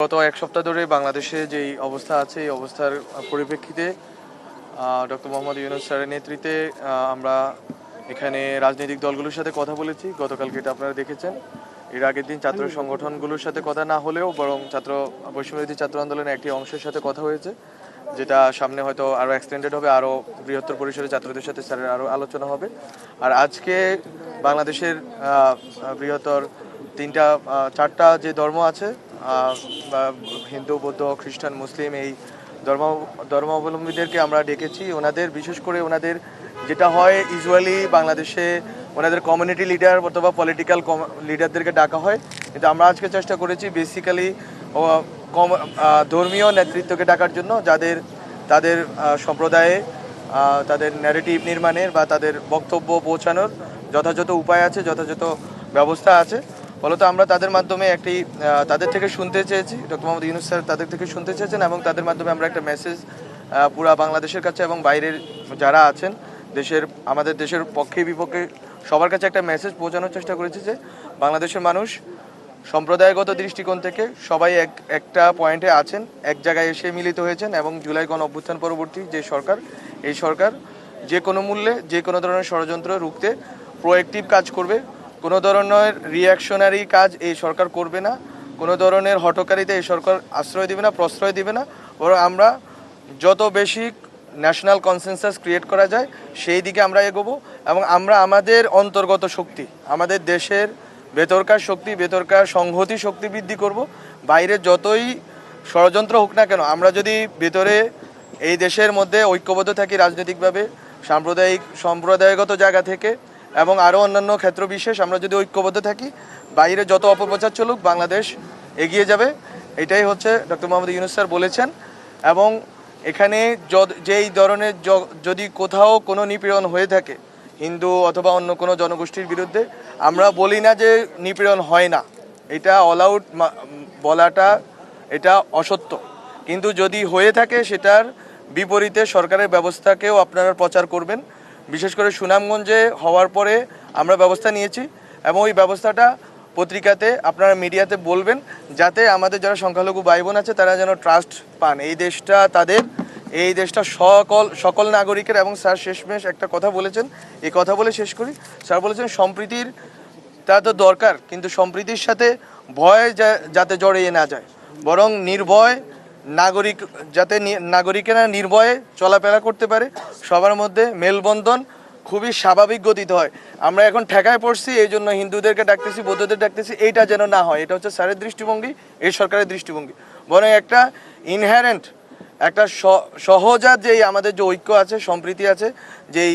গত এক সপ্তাহ ধরে বাংলাদেশে যেই অবস্থা আছে এই অবস্থার পরিপ্রেক্ষিতে ডক্টর মোহাম্মদ ইউনূস স্যারের নেতৃত্বে আমরা এখানে রাজনৈতিক দলগুলোর সাথে কথা বলেছি। গতকালকে এটা আপনারা দেখেছেন। এর আগের দিন ছাত্র সংগঠনগুলোর সাথে কথা না হলেও বরং বৈষম্যবিরোধী ছাত্র আন্দোলনের একটি অংশের সাথে কথা হয়েছে, যেটা সামনে হয়তো আরও এক্সটেন্ডেড হবে, আরও বৃহত্তর পরিসরে ছাত্রদের সাথে স্যারের আরও আলোচনা হবে। আর আজকে বাংলাদেশের বৃহত্তর চারটা যে ধর্ম আছে, হিন্দু, বৌদ্ধ, খ্রিস্টান, মুসলিম, এই ধর্মাবলম্বীদেরকে আমরা ডেকেছি। ওনাদের বিশেষ করে ওনাদের যেটা হয় ইউজুয়ালি বাংলাদেশে ওনাদের কমিউনিটি লিডার অথবা পলিটিক্যাল লিডারদেরকে ডাকা হয়, কিন্তু আমরা আজকে চেষ্টা করেছি বেসিক্যালি ধর্মীয় নেতৃত্বকে ডাকার জন্য, তাদের সম্প্রদায়ে তাদের ন্যারেটিভ নির্মাণের বা তাদের বক্তব্য পৌঁছানোর যথাযথ উপায় আছে, যথাযথ ব্যবস্থা আছে। ফলত আমরা তাদের মাধ্যমে তাদের থেকে শুনতে চেয়েছি, ডক্টর মোহাম্মদ ইউনূস স্যার তাদের থেকে শুনতে চেয়েছেন, এবং তাদের মাধ্যমে আমরা একটা মেসেজ পুরা বাংলাদেশের কাছে এবং বাইরের যারা আছেন আমাদের দেশের পক্ষে বিপক্ষে সবার কাছে একটা মেসেজ পৌঁছানোর চেষ্টা করেছি যে বাংলাদেশের মানুষ সম্প্রদায়গত দৃষ্টিকোণ থেকে সবাই একটা পয়েন্টে আছেন, এক জায়গায় এসে মিলিত হয়েছেন, এবং জুলাই গণ অভ্যুত্থান পরবর্তী যে সরকার, এই সরকার যে কোনো মূল্যে যে কোনো ধরনের ষড়যন্ত্র রুখতে প্রোঅ্যাক্টিভ কাজ করবে। কোনো ধরনের রিয়াকশনারি কাজ এই সরকার করবে না, কোনো ধরনের হঠকারিতা এই সরকার আশ্রয় দিবে না, প্রশ্রয় দিবে না। বরং আমরা যত বেশি ন্যাশনাল কনসেনসাস ক্রিয়েট করা যায় সেই দিকে আমরা এগোবো, এবং আমরা আমাদের অন্তর্গত শক্তি, আমাদের দেশের ভেতরকার শক্তি, ভেতরকার সংহতি শক্তি বৃদ্ধি করব। বাইরে যতই ষড়যন্ত্র হোক না কেন, আমরা যদি ভেতরে এই দেশের মধ্যে ঐক্যবদ্ধ থাকি রাজনৈতিকভাবে, সম্প্রদায়গত জায়গা থেকে এবং আরও অন্যান্য ক্ষেত্র বিশেষ আমরা যদি ঐক্যবদ্ধ থাকি, বাইরে যত অপপ্রচার চলুক বাংলাদেশ এগিয়ে যাবে। এটাই হচ্ছে ডক্টর মোহাম্মদ ইউনূস স্যার বলেছেন। এবং এখানে যেই ধরনের যদি কোথাও কোনো নিপীড়ন হয়ে থাকে হিন্দু অথবা অন্য কোনো জনগোষ্ঠীর বিরুদ্ধে, আমরা বলি না যে নিপীড়ন হয় না, এটা অল আউট বলাটা এটা অসত্য। কিন্তু যদি হয়ে থাকে সেটার বিপরীতে সরকারের ব্যবস্থাকেও আপনারা প্রচার করবেন। বিশেষ করে সুনামগঞ্জে হওয়ার পরে আমরা ব্যবস্থা নিয়েছি, এবং ওই ব্যবস্থাটা পত্রিকাতে আপনারা মিডিয়াতে বলবেন, যাতে আমাদের যারা সংখ্যালঘু ভাই বোন আছে তারা যেন ট্রাস্ট পান। এই দেশটা সকল নাগরিকের। এবং স্যার শেষমেশ একটা কথা বলেছেন, এই কথা বলে শেষ করি। স্যার বলেছেন সম্প্রীতির তা তো দরকার, কিন্তু সম্প্রীতির সাথে ভয় যাতে জড়িয়ে না যায়, বরং নির্ভয় নাগরিকেরা নির্ভয়ে চলাফেরা করতে পারে, সবার মধ্যে মেলবন্ধন খুবই স্বাভাবিক গতিতে হয়। আমরা এখন ঠেকায় পড়ছি, এই জন্য হিন্দুদেরকে ডাকতেছি, বৌদ্ধদের ডাকতেছি, এইটা যেন না হয়। এটা হচ্ছে স্যারের দৃষ্টিভঙ্গি, এই সরকারের দৃষ্টিভঙ্গি। বরং একটা ইনহেরেন্ট একটা সহজাত যেই আমাদের যে ঐক্য আছে, সম্প্রীতি আছে, যেই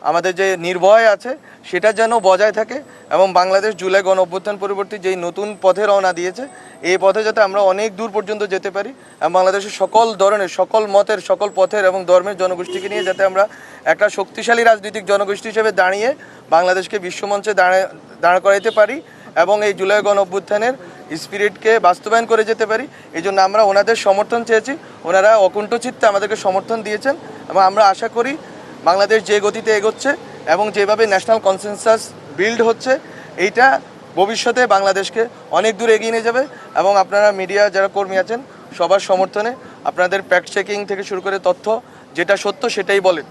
আমাদের যে নির্ভয় আছে, সেটা যেন বজায় থাকে। এবং বাংলাদেশ জুলাই গণ অভ্যুত্থান পরবর্তী যেই নতুন পথে রওনা দিয়েছে, এই পথে যাতে আমরা অনেক দূর পর্যন্ত যেতে পারি, এবং বাংলাদেশের সকল ধরনের, সকল মতের, সকল পথের এবং ধর্মের জনগোষ্ঠীকে নিয়ে যাতে আমরা একটা শক্তিশালী রাজনৈতিক জনগোষ্ঠী হিসেবে দাঁড়িয়ে বাংলাদেশকে বিশ্বমঞ্চে দাঁড় করাইতে পারি, এবং এই জুলাই গণ অভ্যুত্থানের স্পিরিটকে বাস্তবায়ন করে যেতে পারি। এই জন্য আমরা ওনাদের সমর্থন চেয়েছি, ওনারা অকুণ্ঠ চিত্তে আমাদেরকে সমর্থন দিয়েছেন, এবং আমরা আশা করি বাংলাদেশ যে গতিতে এগোচ্ছে এবং যেভাবে ন্যাশনাল কনসেনসাস বিল্ড হচ্ছে, এইটা ভবিষ্যতে বাংলাদেশকে অনেক দূর এগিয়ে নিয়ে যাবে। এবং আপনারা মিডিয়া যারা কর্মী আছেন সবার সমর্থনে আপনাদের ফ্যাক্ট চেকিং থেকে শুরু করে তথ্য যেটা সত্য সেটাই বলেন।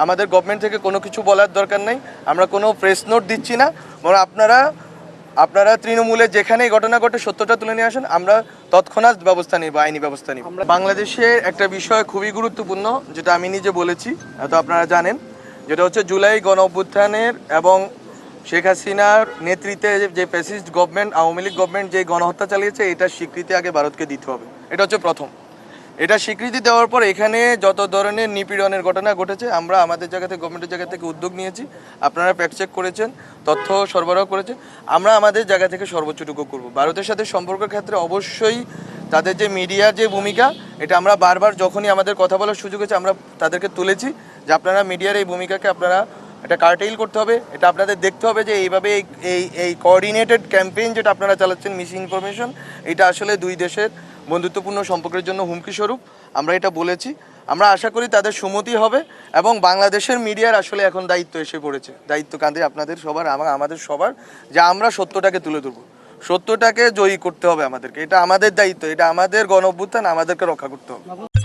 আমাদের গভর্নমেন্ট থেকে কোনো কিছু বলার দরকার নেই, আমরা কোনো প্রেস নোট দিচ্ছি না, বরং আপনারা তৃণমূলে যেখানেই ঘটনা ঘটে সত্যটা তুলে নিয়ে আসেন, আমরা তৎক্ষণাৎ ব্যবস্থা নিব, আইনি ব্যবস্থা নিব। বাংলাদেশে একটা বিষয় খুবই গুরুত্বপূর্ণ, যেটা আমি নিজে বলেছি, তো আপনারা জানেন, যেটা হচ্ছে জুলাই গণ অভ্যুত্থানের এবং শেখ হাসিনার নেতৃত্বে যে fascist government, Awami League government যে গণহত্যা চালিয়েছে, এটার স্বীকৃতি আগে ভারতকে দিতে হবে। এটা হচ্ছে প্রথম। এটা স্বীকৃতি দেওয়ার পর এখানে যত ধরনের নিপীড়নের ঘটনা ঘটেছে, আমরা আমাদের জায়গা থেকে, গভর্নমেন্টের জায়গা থেকে উদ্যোগ নিয়েছি। আপনারা ফ্যাক্ট চেক করেছেন, তথ্য সরবরাহ করেছেন, আমরা আমাদের জায়গা থেকে সর্বোচ্চটুকু করব। ভারতের সাথে সম্পর্কের ক্ষেত্রে অবশ্যই তাদের যে মিডিয়ার যে ভূমিকা, এটা আমরা বারবার যখনই আমাদের কথা বলার সুযোগ হয়েছে আমরা তাদেরকে তুলেছি যে আপনারা মিডিয়ার এই ভূমিকাকে আপনারা এটা কার্টেইল করতে হবে। এটা আপনাদের দেখতে হবে যে এইভাবে এই কোঅর্ডিনেটেড ক্যাম্পেইন যেটা আপনারা চালাচ্ছেন, মিস ইনফরমেশন, এটা আসলে দুই দেশের বন্ধুত্বপূর্ণ সম্পর্কের জন্য হুমকি স্বরূপ। আমরা এটা বলেছি, আমরা আশা করি তাদের সুমতি হবে, এবং বাংলাদেশের মিডিয়ার আসলে এখন দায়িত্ব এসে পড়েছে, দায়িত্ব কাঁধে আপনাদের সবার, আমাদের সবার, যে আমরা সত্যটাকে তুলে ধরবো। সত্যটাকে জয়ী করতে হবে আমাদেরকে, এটা আমাদের দায়িত্ব, এটা আমাদের গণ অভ্যুত্থান, আমাদেরকে রক্ষা করতে হবে।